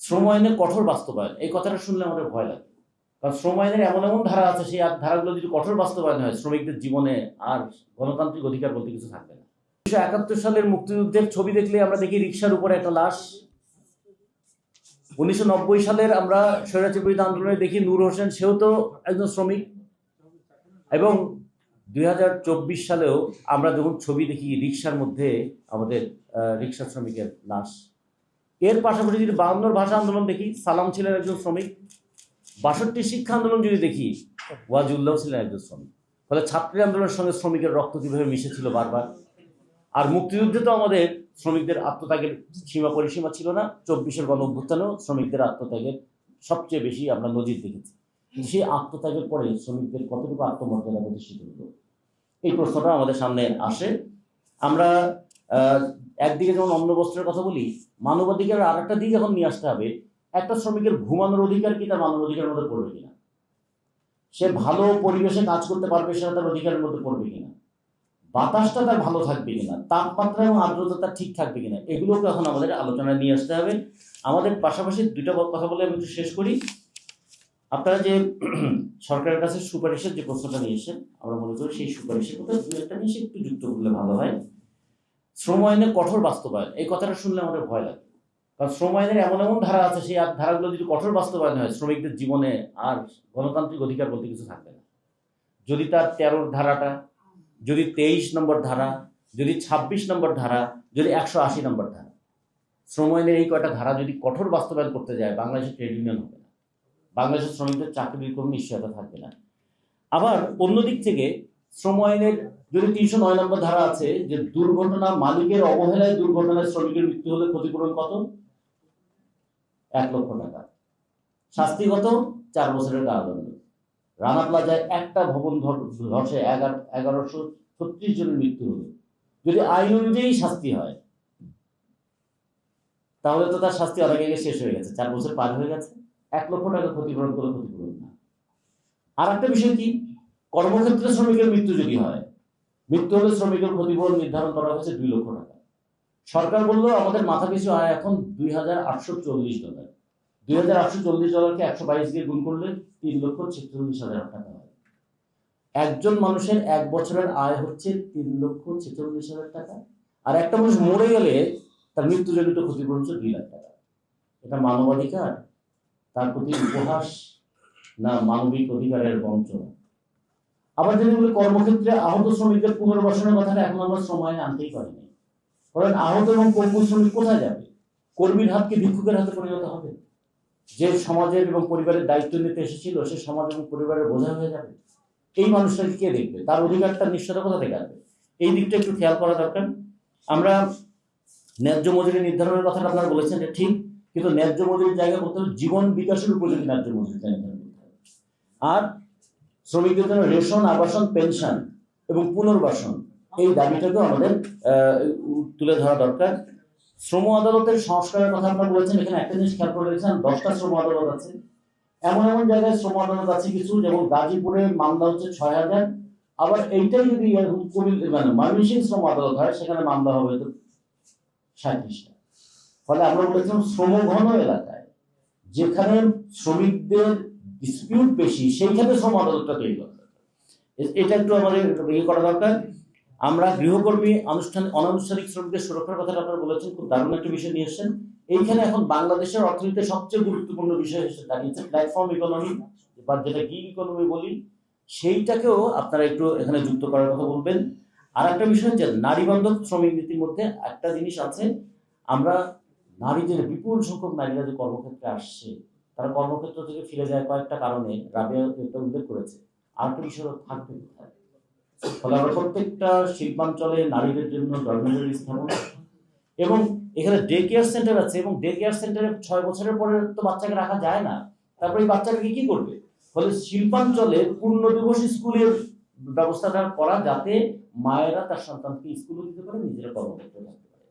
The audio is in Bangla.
শ্রম আইনের কঠোর বাস্তবায়ন, এই কথাটা শুনলে আমাদের ভয় লাগে। কারণ শ্রম আইনের এমন এমন ধারা আছে, সেই ধারাগুলো যদি কঠোর বাস্তবায়ন হয়, শ্রমিকদের জীবনে আর গণতান্ত্রিক অধিকার বলতে কিছু থাকবে না। 1971 সালের মুক্তিযুদ্ধের ছবি দেখলে আমরা দেখি রিকশার উপরে একটা লাশ। 1990 সালের আমরা স্বৈরাচার বিরোধী আন্দোলনে দেখি নূর হোসেন, সেও তো একজন শ্রমিক। এবং 2024 সালেও আমরা যখন ছবি দেখি রিকশার মধ্যে আমাদের রিকশা শ্রমিকের লাশ। এর পাশাপাশি যদি 52 ভাষা আন্দোলন দেখি, সালাম ছিলেন একজন শ্রমিক। 62 শিক্ষা আন্দোলন যদি দেখি, ওয়াজিউল্লাহ ছিলেন একজন শ্রমিক। ফলে ছাত্রী আন্দোলনের সঙ্গে শ্রমিকের রক্ত কিভাবে মিশেছিল বারবার। আর মুক্তিযুদ্ধে তো আমাদের শ্রমিকদের আত্মত্যাগের সীমা পরিসীমা ছিল না। 24-এর গণ অভ্যুত্থানেও শ্রমিকদের আত্মত্যাগের সবচেয়ে বেশি আমরা নজির দেখেছি। কিন্তু সেই আত্মত্যাগের পরে শ্রমিকদের কতটুকু আত্মমর্যাদা প্রতিষ্ঠিত হলো, এই প্রশ্নটা আমাদের সামনে আসে। আমরা একদিকে যেমন অন্ন বস্ত্রের কথা বলি, মানবাধিকার আর একটা দিক এখন নিয়ে আসতে হবে। একটা শ্রমিকের ঘুমানোর অধিকার কি তার মানব অধিকারের মধ্যে পড়বে কিনা? সে ভালো পরিবেশে কাজ করতে পারবে, সেটা তার অধিকারের মধ্যে পড়বে কিনা? বাতাসটা তার ভালো থাকবে কিনা? তাপমাত্রা এবং আর্দ্রতা তার ঠিক থাকবে কিনা? এগুলোকে এখন আমাদের আলোচনায় নিয়ে আসতে হবে। আমাদের পাশাপাশি দুইটা কথা বলে আমি একটু শেষ করি। আপনারা যে সরকারের কাছে সুপারিশের যে প্রশ্নটা নিয়ে এসেছেন, আমরা মনে করি সেই সুপারিশের কথা দু একটা জিনিস একটু যুক্ত করলে ভালো হয়। শ্রম আইনের কঠোর বাস্তবায়ন, এই কথাটা শুনলে আমাদের ভয় লাগে। কারণ শ্রম আইনের এমন এমন ধারা আছে, সেই ধারাগুলো যদি কঠোর বাস্তবায়ন হয়, শ্রমিকদের জীবনে আর গণতান্ত্রিক অধিকার বলতে কিছু থাকবে না। যদি তার 13 ধারাটা, যদি 23 নম্বর ধারা, যদি 26 নম্বর ধারা, যদি 180 নম্বর ধারা, শ্রম আইনের এই কয়টা ধারা যদি কঠোর বাস্তবায়ন করতে যায়, বাংলাদেশের ট্রেড ইউনিয়ন হবে না, বাংলাদেশের শ্রমিকদের চাকরির কোনো নিশ্চয়তা থাকবে না। আবার অন্যদিক থেকে শ্রম আইনের যদি 309 নম্বর ধারা আছে যে দুর্ঘটনা, মালিকের অবহেলায় দুর্ঘটনায় শ্রমিকের মৃত্যু হলে ক্ষতিপূরণ কত? 1 লক্ষ টাকা। শাস্তিগত 4 বছরের কারাদণ্ড। রানা প্লাজায় একটা ভবন ধসে 1136 জনের মৃত্যু হলো, যদি আইন অনুযায়ী শাস্তি হয়, তাহলে তো তার শাস্তি অনেক আগে শেষ হয়ে গেছে, 4 বছর পার হয়ে গেছে। 1 লক্ষ টাকা ক্ষতিপূরণ করে ক্ষতিপূরণ না। আর একটা বিষয় কি, কর্মক্ষেত্রে শ্রমিকের মৃত্যু যদি হয়, মৃত্যু হলে শ্রমিকের ক্ষতিপূরণ নির্ধারণ করা হয়েছে 2 লক্ষ টাকা। সরকার বললো আমাদের মাথা পিছু আয় এখন $2,840। $2,840কে 122 দিয়ে গুণ করলে 3,46,000 টাকা হয়। একজন মানুষের 1 বছরের আয় হচ্ছে 3,46,000 টাকা। আর একটা মানুষ মরে গেলে তার মৃত্যুজনিত ক্ষতিপূরণ হচ্ছে 2 লাখ টাকা। এটা মানবাধিকার, তার প্রতি উপহাস, না মানবিক অধিকারের বঞ্চনা? আবার যদি বলি কর্মক্ষেত্রে আহত শ্রমিকদের পুনর্বাসনের কথাটা এখন আমরা শ্রম আইনে আনতেই পারিনি। কারণ আহত এবং পঙ্গু শ্রমিক কোথায় যাবে? কর্মীর হাত কি ভিক্ষুকের হাতে পরিণত হবে? যে সমাজের এবং পরিবারের দায়িত্ব নিতে এসেছিল, সে সমাজ এবং পরিবারের বোঝা হয়ে যাবে। এই মানুষটাকে কে দেখবে? তার অধিকারটা নিশ্চয়তা কোথা থেকে আসবে? এই দিকটা একটু খেয়াল করা দরকার। আমরা ন্যায্য মজুরি নির্ধারণের কথাটা আপনারা বলেছেন, যে ঠিক, কিন্তু ন্যায্য মজুরির জায়গা করতে হবে জীবন বিকাশের উপযোগী ন্যায্য মজুরি নির্ধারণ করতে হবে। আর শ্রমিকদের জন্য রেশন, আবাসন, পেনশন এবং পুনর্বাসন, এই দাবিটাকেও আমাদের তুলে ধরা দরকার। শ্রম আদালতের সংস্কারের কথা আপনারা বলেছেন, এখানে একটা জিনিস খেয়াল করে রেখেছেন, 10টা শ্রম আদালত আছে। এমন এমন জায়গায় শ্রম আদালত আছে কিছু, যেমন গাজীপুরে মামলা হচ্ছে 6,000। আবার এইটাই যদি ময়মনসিংহ শ্রম আদালত হয়, সেখানে মামলা হবে 37টা। ফলে আমরা বলেছিলাম শ্রম ঘন এলাকায়, যেখানে শ্রমিকদের ডিসপিউট বেশি, সেইখানে শ্রম আদালতটা তৈরি করা দরকার। এটা একটু আমাদের ইয়ে করা দরকার। আমরা গৃহকর্মী, অনানুষ্ঠানিক শ্রমিকদের সুরক্ষার কথাটা আপনারা বলেছেন, খুব দারুণ একটা বিষয় নিয়ে এসেছেন। এইখানে এখন বাংলাদেশের অর্থনীতিতে সবচেয়ে গুরুত্বপূর্ণ বিষয় হিসেবে দাঁড়িয়েছে প্ল্যাটফর্ম ইকোনমি, বা যেটা গিগ ইকোনমি বলি, সেইটাকেও আপনারা একটু এখানে যুক্ত করার কথা বলবেন। আর একটা বিষয় হচ্ছে নারী বান্ধব শ্রমিক নীতির মধ্যে একটা জিনিস আছে, আমরা নারীদের, বিপুল সংখ্যক নারীরা যে কর্মক্ষেত্রে আসছে, তারা কর্মক্ষেত্র থেকে ফিরে যায় কয়েকটা কারণে, রাবেয়া এটা উল্লেখ করেছে। আর একটা বিষয় থাকবে কোথায়? ফলে আমরা প্রত্যেকটা শিল্পাঞ্চলে নারীদের জন্য ডরমেটরি স্থাপন, এবং এখানে ডে কেয়ার সেন্টার আছে, এবং ডে কেয়ার সেন্টারে 6 বছরের পরে তো বাচ্চাকে রাখা যায় না, তারপরে এই বাচ্চাকে কি করবে? ফলে শিল্পাঞ্চলে পূর্ণ দিবস স্কুলের ব্যবস্থাটা করা, যাতে মায়েরা তার সন্তানকে স্কুলে দিতে পারে, নিজেরা কর্মক্ষেত্রে থাকতে পারে।